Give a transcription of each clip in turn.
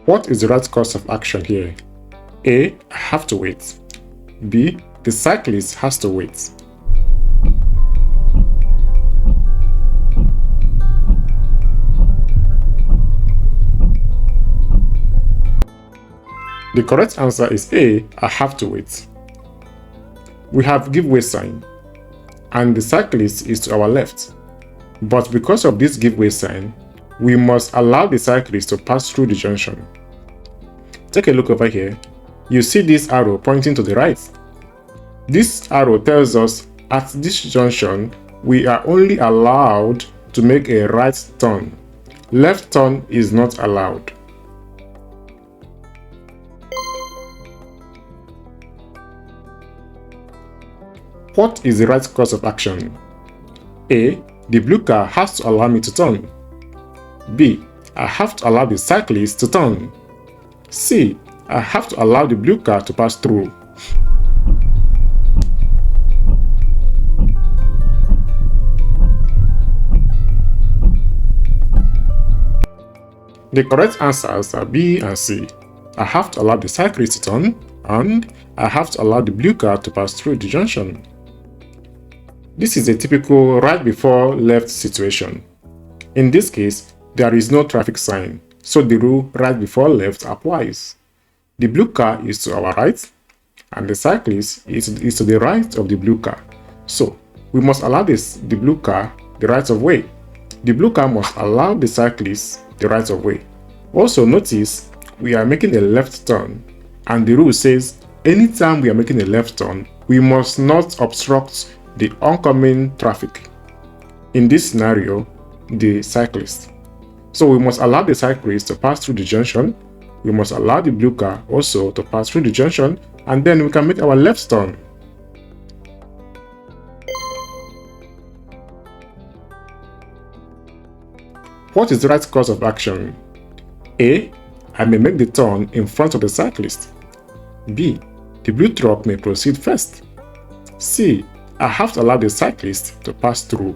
What is the right course of action here? A. I have to wait. B. The cyclist has to wait. The correct answer is A. I have to wait. We have give way sign, and the cyclist is to our left. But because of this give way sign, we must allow the cyclist to pass through the junction. Take a look over here. You see this arrow pointing to the right. This arrow tells us at this junction, we are only allowed to make a right turn. Left turn is not allowed. What is the right course of action? A. The blue car has to allow me to turn. B. I have to allow the cyclist to turn. C. I have to allow the blue car to pass through. The correct answers are B and C. I have to allow the cyclist to turn, and I have to allow the blue car to pass through the junction. This is a typical right before left situation. In this case, there is no traffic sign, so the rule right before left applies. The blue car is to our right, and the cyclist is to the right of the blue car. So, we must allow the blue car the right of way. The blue car must allow the cyclist the right of way. Also notice, we are making a left turn, and the rule says anytime we are making a left turn, we must not obstruct the oncoming traffic. In this scenario, the cyclist. So we must allow the cyclist to pass through the junction, we must allow the blue car also to pass through the junction, and then we can make our left turn. What is the right course of action? A. I may make the turn in front of the cyclist. B. The blue truck may proceed first. C. I have to allow the cyclist to pass through.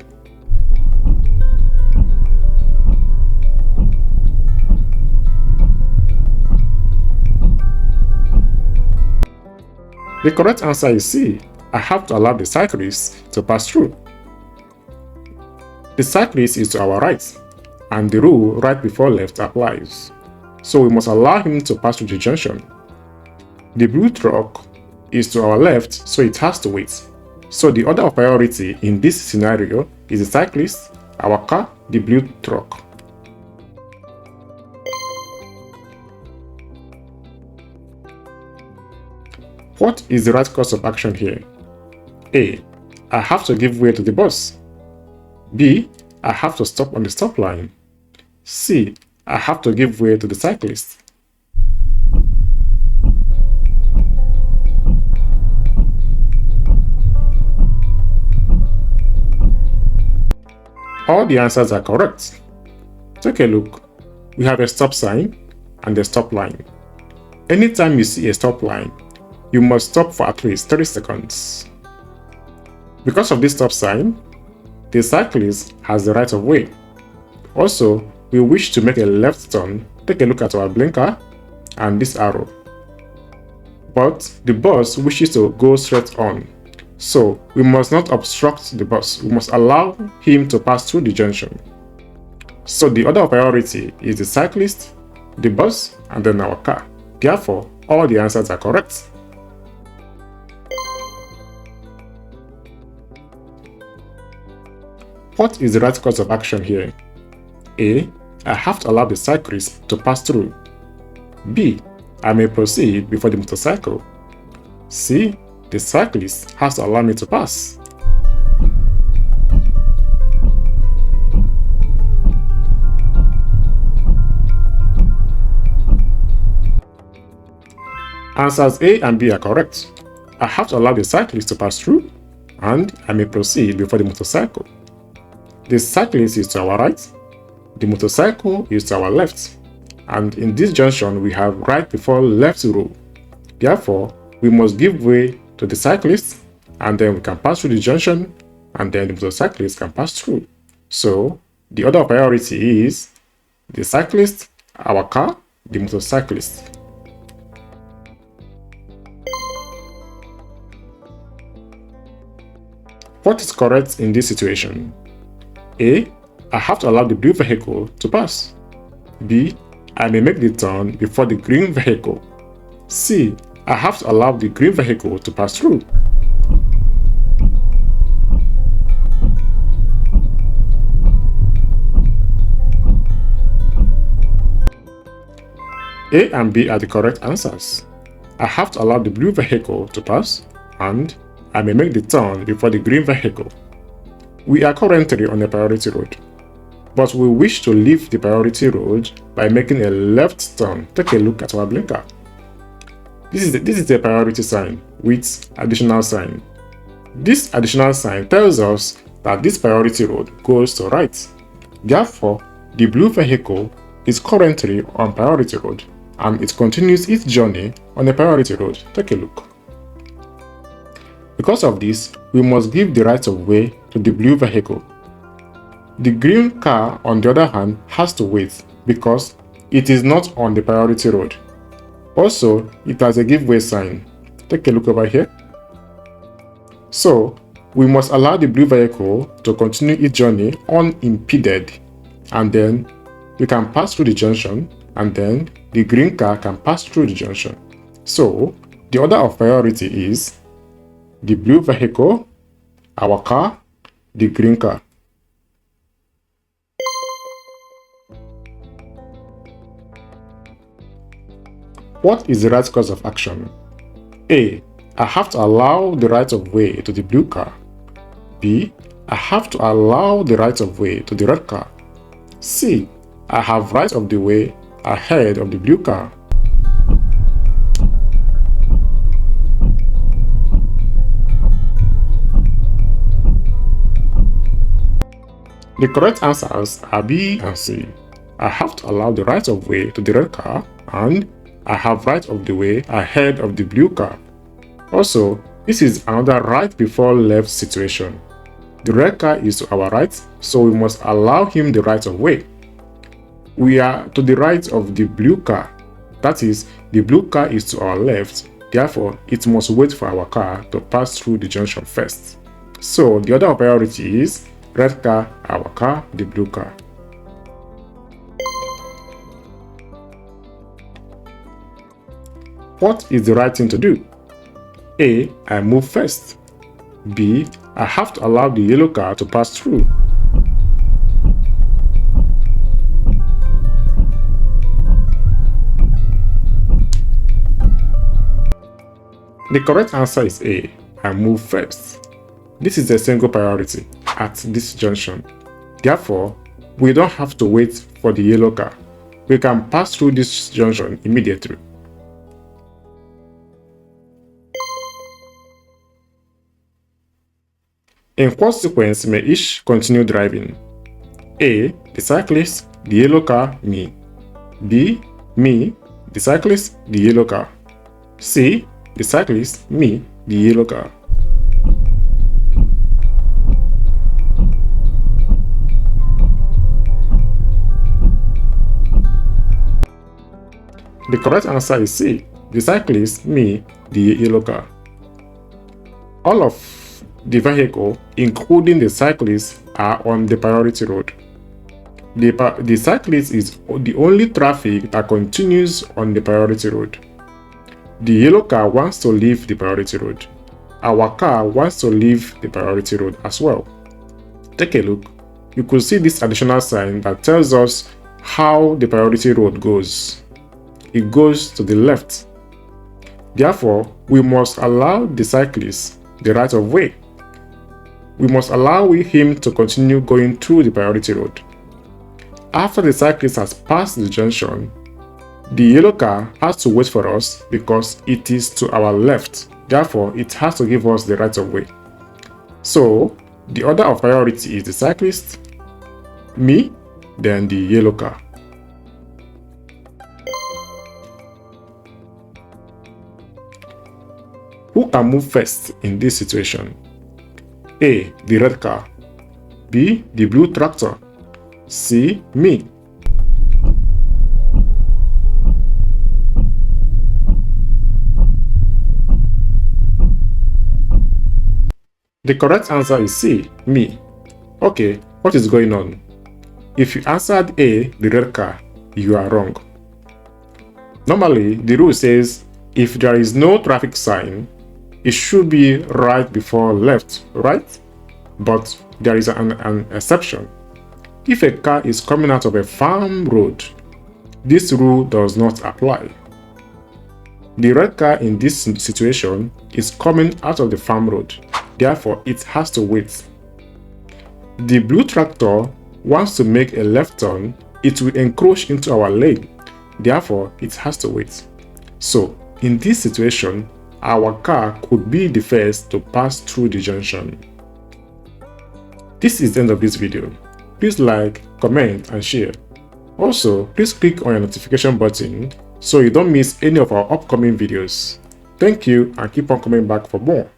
The correct answer is C. I have to allow the cyclist to pass through. The cyclist is to our right, and the rule right before left applies. So we must allow him to pass through the junction. The blue truck is to our left, so it has to wait. So the order of priority in this scenario is the cyclist, our car, the blue truck. What is the right course of action here? A. I have to give way to the bus. B. I have to stop on the stop line. C. I have to give way to the cyclist. All the answers are correct. Take a look. We have a stop sign and a stop line. Anytime you see a stop line, you must stop for at least 30 seconds. Because of this stop sign, the cyclist has the right of way. Also, we wish to make a left turn. Take a look at our blinker and this arrow. But the bus wishes to go straight on. So, we must not obstruct the bus. We must allow him to pass through the junction. So, the order of priority is the cyclist, the bus, and then our car. Therefore, all the answers are correct. What is the right course of action here? A. I have to allow the cyclist to pass through. B. I may proceed before the motorcycle. C. The cyclist has to allow me to pass. Answers A and B are correct. I have to allow the cyclist to pass through, and I may proceed before the motorcycle. The cyclist is to our right, the motorcycle is to our left, and in this junction we have right before left rule. Therefore, we must give way to the cyclist, and then we can pass through the junction, and then the motorcyclist can pass through. So, the order of priority is the cyclist, our car, the motorcyclist. What is correct in this situation? A. I have to allow the blue vehicle to pass. B. I may make the turn before the green vehicle. C. I have to allow the green vehicle to pass through. A and B are the correct answers. I have to allow the blue vehicle to pass, and I may make the turn before the green vehicle. We are currently on a priority road, but we wish to leave the priority road by making a left turn. Take a look at our blinker. This is a priority sign with additional sign. This additional sign tells us that this priority road goes to right. Therefore, the blue vehicle is currently on priority road and it continues its journey on a priority road. Take a look. Because of this, we must give the right of way to the blue vehicle. The green car, on the other hand, has to wait because it is not on the priority road. Also, it has a give way sign. Take a look over here. So, we must allow the blue vehicle to continue its journey unimpeded, and then we can pass through the junction, and then the green car can pass through the junction. So, the order of priority is the blue vehicle, our car, the green car. What is the right course of action? A. I have to allow the right of way to the blue car. B. I have to allow the right of way to the red car. C. I have right of the way ahead of the blue car. The correct answers are B and C. I have to allow the right of way to the red car, and I have right of the way ahead of the blue car. Also, this is another right before left situation. The red car is to our right, so we must allow him the right of way. We are to the right of the blue car. That is, the blue car is to our left, therefore it must wait for our car to pass through the junction first. So the order of priority is red car, our car, the blue car. What is the right thing to do? A. I move first. B. I have to allow the yellow car to pass through. The correct answer is A. I move first. This is a single priority at this junction. Therefore, we don't have to wait for the yellow car. We can pass through this junction immediately. In what sequence may each continue driving? A. The cyclist, the yellow car, me. B. Me, the cyclist, the yellow car. C. The cyclist, me, the yellow car. The correct answer is C. The cyclist, me, the yellow car. All of the vehicle, including the cyclist, are on the priority road. The cyclist is the only traffic that continues on the priority road. The yellow car wants to leave the priority road. Our car wants to leave the priority road as well. Take a look. You could see this additional sign that tells us how the priority road goes. It goes to the left. Therefore, we must allow the cyclist the right of way. We must allow him to continue going through the priority road. After the cyclist has passed the junction, the yellow car has to wait for us because it is to our left. Therefore, it has to give us the right of way. So, the order of priority is the cyclist, me, then the yellow car. Who can move first in this situation? A. The red car. B. The blue tractor. C. Me. The correct answer is C, me. Okay, what is going on? If you answered A, the red car, you are wrong. Normally, the rule says if there is no traffic sign, it should be right before left, right? But there is an exception. If a car is coming out of a farm road, this rule does not apply. The red car in this situation is coming out of the farm road, therefore it has to wait. The blue tractor wants to make a left turn, it will encroach into our lane, therefore it has to wait. So, in this situation, our car could be the first to pass through the junction. This is the end of this video. Please like, comment and share. Also, please click on your notification button so you don't miss any of our upcoming videos. Thank you and keep on coming back for more.